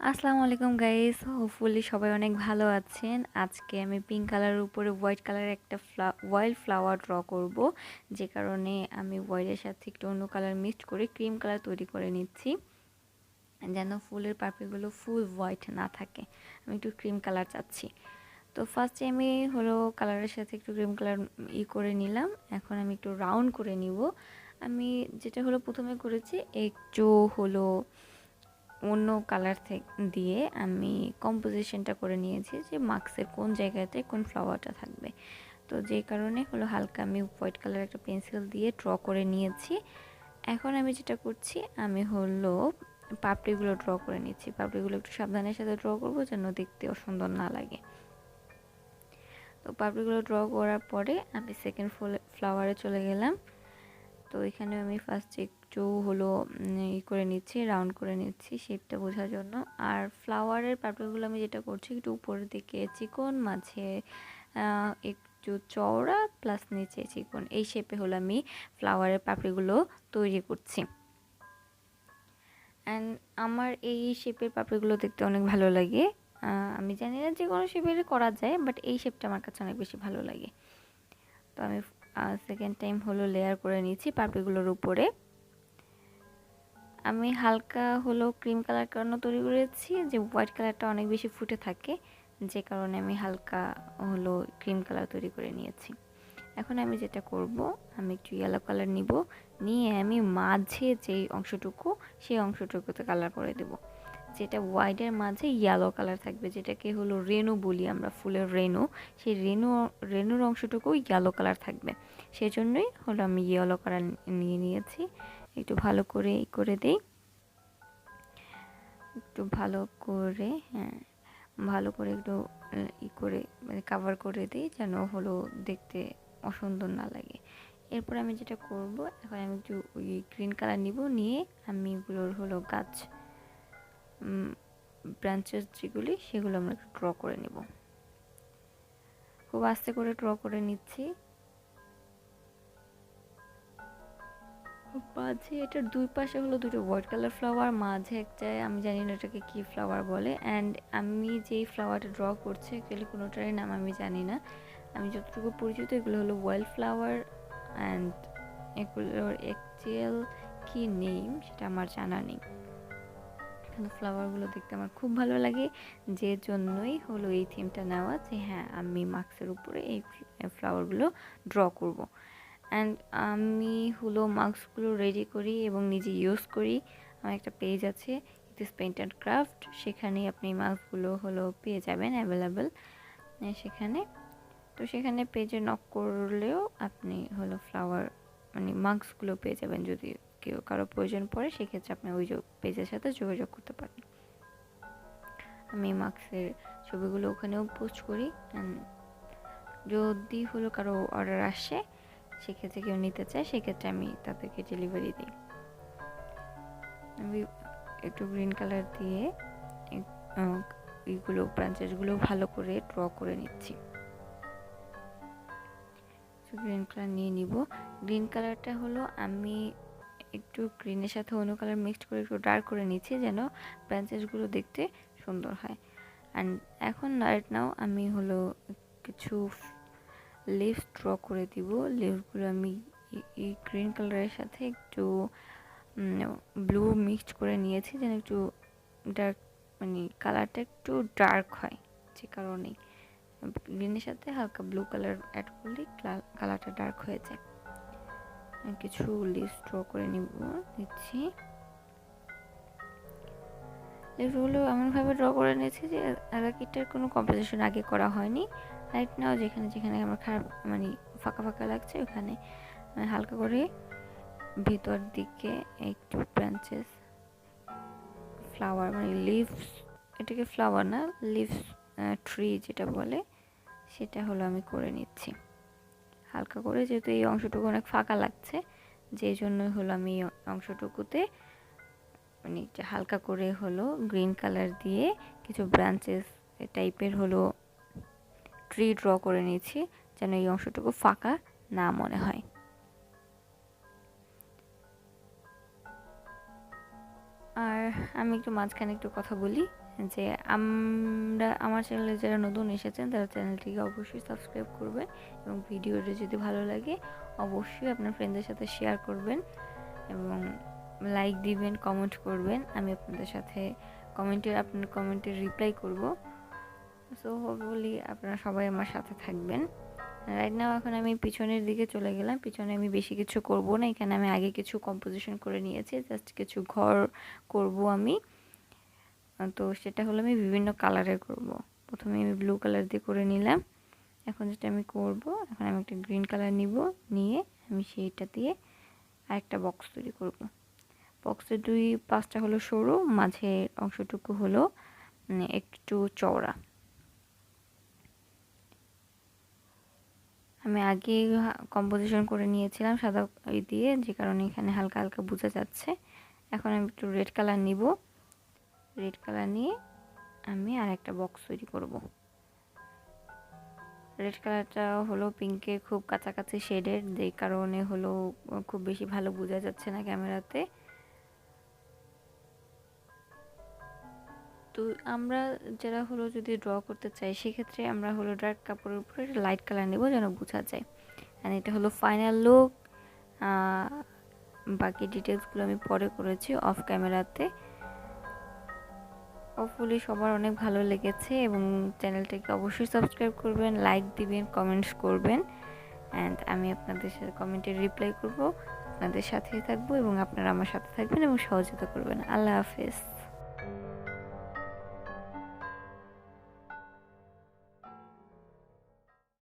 আসসালামু আলাইকুম guys, hopefully সবাই অনেক ভালো আছেন। আজকে আমি পিঙ্ক কালারের উপরে হোয়াইট কালারের একটা ওয়াইল্ড ফ্লাওয়ার ড্র করব, যে কারণে আমি হোয়াইটের সাথে একটু অন্য কালার মিক্সড করে ক্রিম কালার তৈরি করে নিচ্ছি, যেন ফুলের পাপড়িগুলো ফুল হোয়াইট না থাকে। আমি একটু ক্রিম কালার চাচ্ছি। তো ফার্স্টে আমি কালারের সাথে একটু ক্রিম কালার করে নিলাম। এখন আমি একটু রাউন্ড করে নিব। আমি যেটা প্রথমে করেছি একটু অন্য কালার দিয়ে আমি কম্পোজিশনটা করে নিয়েছি যে মাস্কের কোন জায়গাতে কোন ফ্লাওয়ারটা থাকবে। তো যে কারণে হালকা আমি হোয়াইট কালার একটা পেন্সিল দিয়ে ড্র করে নিয়েছি। এখন আমি যেটা করছি, আমি পাপড়িগুলো ড্র করে নিচ্ছি। পাপড়িগুলো একটু সাবধানের সাথে ড্র করবো যেন দেখতে অসুন্দর না লাগে। তো পাপড়িগুলো ড্র করার পরে আমি সেকেন্ড ফ্লাওয়ারে চলে গেলাম। তো এখানে আমি ফার্স্টে একটু করে নিচ্ছি, রাউন্ড করে নিচ্ছি শেপটা বোঝার জন্য। আর ফ্লাওয়ারের পাপড়িগুলো আমি যেটা করছি, একটু উপরের দিকে চিকন, মাঝে একটু চওড়া, প্লাস নিচে চিকন, এই শেপে আমি ফ্লাওয়ারের পাপড়িগুলো তৈরি করছি। অ্যান্ড আমার এই শেপের পাপড়িগুলো দেখতে অনেক ভালো লাগে। আমি জানি না যে কোনো শেপের করা যায়, বাট এই শেপটা আমার কাছে অনেক বেশি ভালো লাগে। তো আমি সেকেন্ড টাইম লেয়ার করে নিয়েছি পাপড়িগুলোর উপরে। আমি হালকা ক্রিম কালার কারণে তৈরি করেছি, যে হোয়াইট কালারটা অনেক বেশি ফুটে থাকে, যে কারণে আমি হালকা ক্রিম কালার তৈরি করে নিয়েছি। এখন আমি যেটা করব, আমি একটু ইয়েলো কালার নিয়ে আমি মাঝে যেই অংশটুকু, সেই অংশটুকুতে কালার করে দেব, যেটা হোয়াইটের মাঝে ইয়েলো কালার থাকবে, যেটাকে রেনু বলি আমরা, ফুলের রেনু। সেই রেনুর অংশটুকু ইয়েলো কালার থাকবে। সেই জন্যই আমি ইয়েলো কালার নিয়েছি। একটু ভালো করে করে দেই, একটু ভালো করে, হ্যাঁ, ভালো করে একটু করে মানে কাভার করে দিই, যেন দেখতে অসুন্দর না লাগে। এরপর আমি যেটা করব, এখন আমি একটু ওই গ্রিন কালার নিয়ে আমি এগুলোর গাছ ব্রাঞ্চেস যেগুলি, সেগুলো আমরা একটু ড্র করে নেব। খুব আস্তে করে ড্র করে নিচ্ছি। মাঝে এটার দুই পাশে দুটো হোয়াইট কালার ফ্লাওয়ার, মাঝে একটা আমি জানি না এটাকে কি ফ্লাওয়ার বলে। অ্যান্ড আমি যেই ফ্লাওয়ারটা ড্র করছি অ্যাকচুয়ালি কোনোটারই নাম আমি জানি না। আমি যতটুকু পরিচিত এগুলো ওয়াইল্ড ফ্লাওয়ার, অ্যান্ড এগুলোর অ্যাকচুয়াল কি নেম সেটা আমার জানা নেই। কিন্তু ফ্লাওয়ারগুলো দেখতে আমার খুব ভালো লাগে, যে জন্যই এই থিমটা নেওয়া, যে হ্যাঁ আমি মাস্কের উপরে এই ফ্লাওয়ারগুলো ড্র করব। অ্যান্ড আমি মাস্কগুলো রেডি করি এবং নিজে ইউজ করি। আমার একটা পেজ আছে, it is paint and craft, সেখানে আপনি মাস্কগুলো পেয়ে যাবেন অ্যাভেলেবেল সেখানে। তো সেখানে পেজে নক করলেও আপনি ফ্লাওয়ার মানে মাস্কগুলো পেয়ে যাবেন। যদি কারো প্রয়োজন পড়ে, সেক্ষেত্রে আপনি ওই পেজের সাথে যোগাযোগ করতে পারেন। আমি মাস্কের ছবিগুলো ওখানেও পোস্ট করি। যদি কারো অর্ডার আসে, সেক্ষেত্রে কেউ নিতে চায়, সেক্ষেত্রে আমি তাদেরকে ডেলিভারি দিই। আমি একটু গ্রিন কালার দিয়ে এইগুলো ব্রাঞ্চেসগুলো ভালো করে ড্র করে নিচ্ছি। গ্রিন কালার নিয়ে নিব। গ্রিন কালারটা আমি একটু গ্রিনের সাথে অন্য কালার মিক্সড করে একটু ডার্ক করে নিচ্ছি, যেন ব্রাঞ্চেসগুলো দেখতে সুন্দর হয়। অ্যান্ড এখন রাইট নাও আমি কিছু লিভস ড্র করে দিব। লিভসগুলো আমি এই গ্রিন কালারের সাথে একটু ব্লু মিক্সড করে নিয়েছি, যেন একটু ডার্ক মানে কালারটা একটু ডার্ক হয়, যে কারণেই গ্রিনের সাথে হালকা ব্লু কালার অ্যাড করলে কালারটা ডার্ক হয়ে যায়। কিছু লিভস ড্র করে নিচ্ছি। লিভসগুলো এমনভাবে ড্র করে নিয়েছি যে আগাকিটার কোনো কম্পোজিশন আগে করা হয়নি। রাইট নাও যেখানে যেখানে আমার খারাপ মানে ফাঁকা ফাঁকা লাগছে, ওখানে হালকা করে ভিতর দিকে একটু ব্রাঞ্চেস ফ্লাওয়ার মানে লিভস, এটাকে ফ্লাওয়ার না, লিভস ট্রি যেটা বলে, সেটা আমি করে নিচ্ছি হালকা করে, যেহেতু এই অংশটুকু অনেক ফাঁকা লাগছে, যে জন্যই আমি এই অংশটুকুতে মানে হালকা করে গ্রিন কালার দিয়ে কিছু ব্রাঞ্চেস টাইপের ট্রি ড্র করে নিয়েছি, যেন এই অংশটুকু ফাঁকা না মনে হয়। আর আমি একটু মাঝখানে একটু কথা বলি, যে আমার চ্যানেলে যারা নতুন এসেছেন তারা চ্যানেলটিকে অবশ্যই সাবস্ক্রাইব করবেন এবং ভিডিওটি যদি ভালো লাগে অবশ্যই আপনার ফ্রেন্ডদের সাথে শেয়ার করবেন এবং লাইক দিবেন, কমেন্ট করবেন। আমি আপনাদের সাথে আপনার কমেন্টের রিপ্লাই করব। সো হোপফুলি আপনারা সবাই আমার সাথে থাকবেন। রাইট নাও এখন আমি পিছনের দিকে চলে গেলাম। পিছনে আমি বেশি কিছু করব না, এখানে আমি আগে কিছু কম্পোজিশন করে নিয়েছি, জাস্ট কিছু ঘর করব আমি। তো সেটা হলো আমি বিভিন্ন কালারের করব। প্রথমে আমি ব্লু কালার দিয়ে করে নিলাম। এখন যেটা আমি করব, এখন আমি একটা গ্রিন কালার নিয়ে আমি সেইটা দিয়ে আরেকটা বক্স তৈরি করব। বক্সের 2-5টা হলো সরু, মাঝের অংশটুকু হলো একটু চওড়া। আমি আগে কম্পোজিশন করে নিয়েছিলাম সাদা দিয়ে, যে কারণে এখানে হালকা হালকা বোঝা যাচ্ছে। এখন আমি একটু রেড কালার নিব। রেড কালার নিয়ে আমি আর একটা বক্স তৈরি করব। রেড কালারটা হলো পিঙ্কের খুব কাছাকাছি শেডের, যে কারণে হলো খুব বেশি ভালো বোঝা যাচ্ছে না ক্যামেরাতে। তো আমরা যারা হলো যদি ড্র করতে চাই সেক্ষেত্রে আমরা হলো ডার্ক কাপড়ের উপরে লাইট কালার নেব যেন বোঝা যায়। আর এটা হলো ফাইনাল লুক। বাকি ডিটেলসগুলো আমি পরে করেছি অফ ক্যামেরাতে। হোপফুলি সবার অনেক ভালো লেগেছে এবং চ্যানেলটাকে অবশ্যই সাবস্ক্রাইব করবেন, লাইক দিবেন, কমেন্টস করবেন। অ্যান্ড আমি আপনাদের সাথে কমেন্টে রিপ্লাই করব, আপনাদের সাথেই থাকবো এবং আপনারা আমার সাথে থাকবেন এবং সহযোগিতা করবেন। আল্লাহ হাফেজ।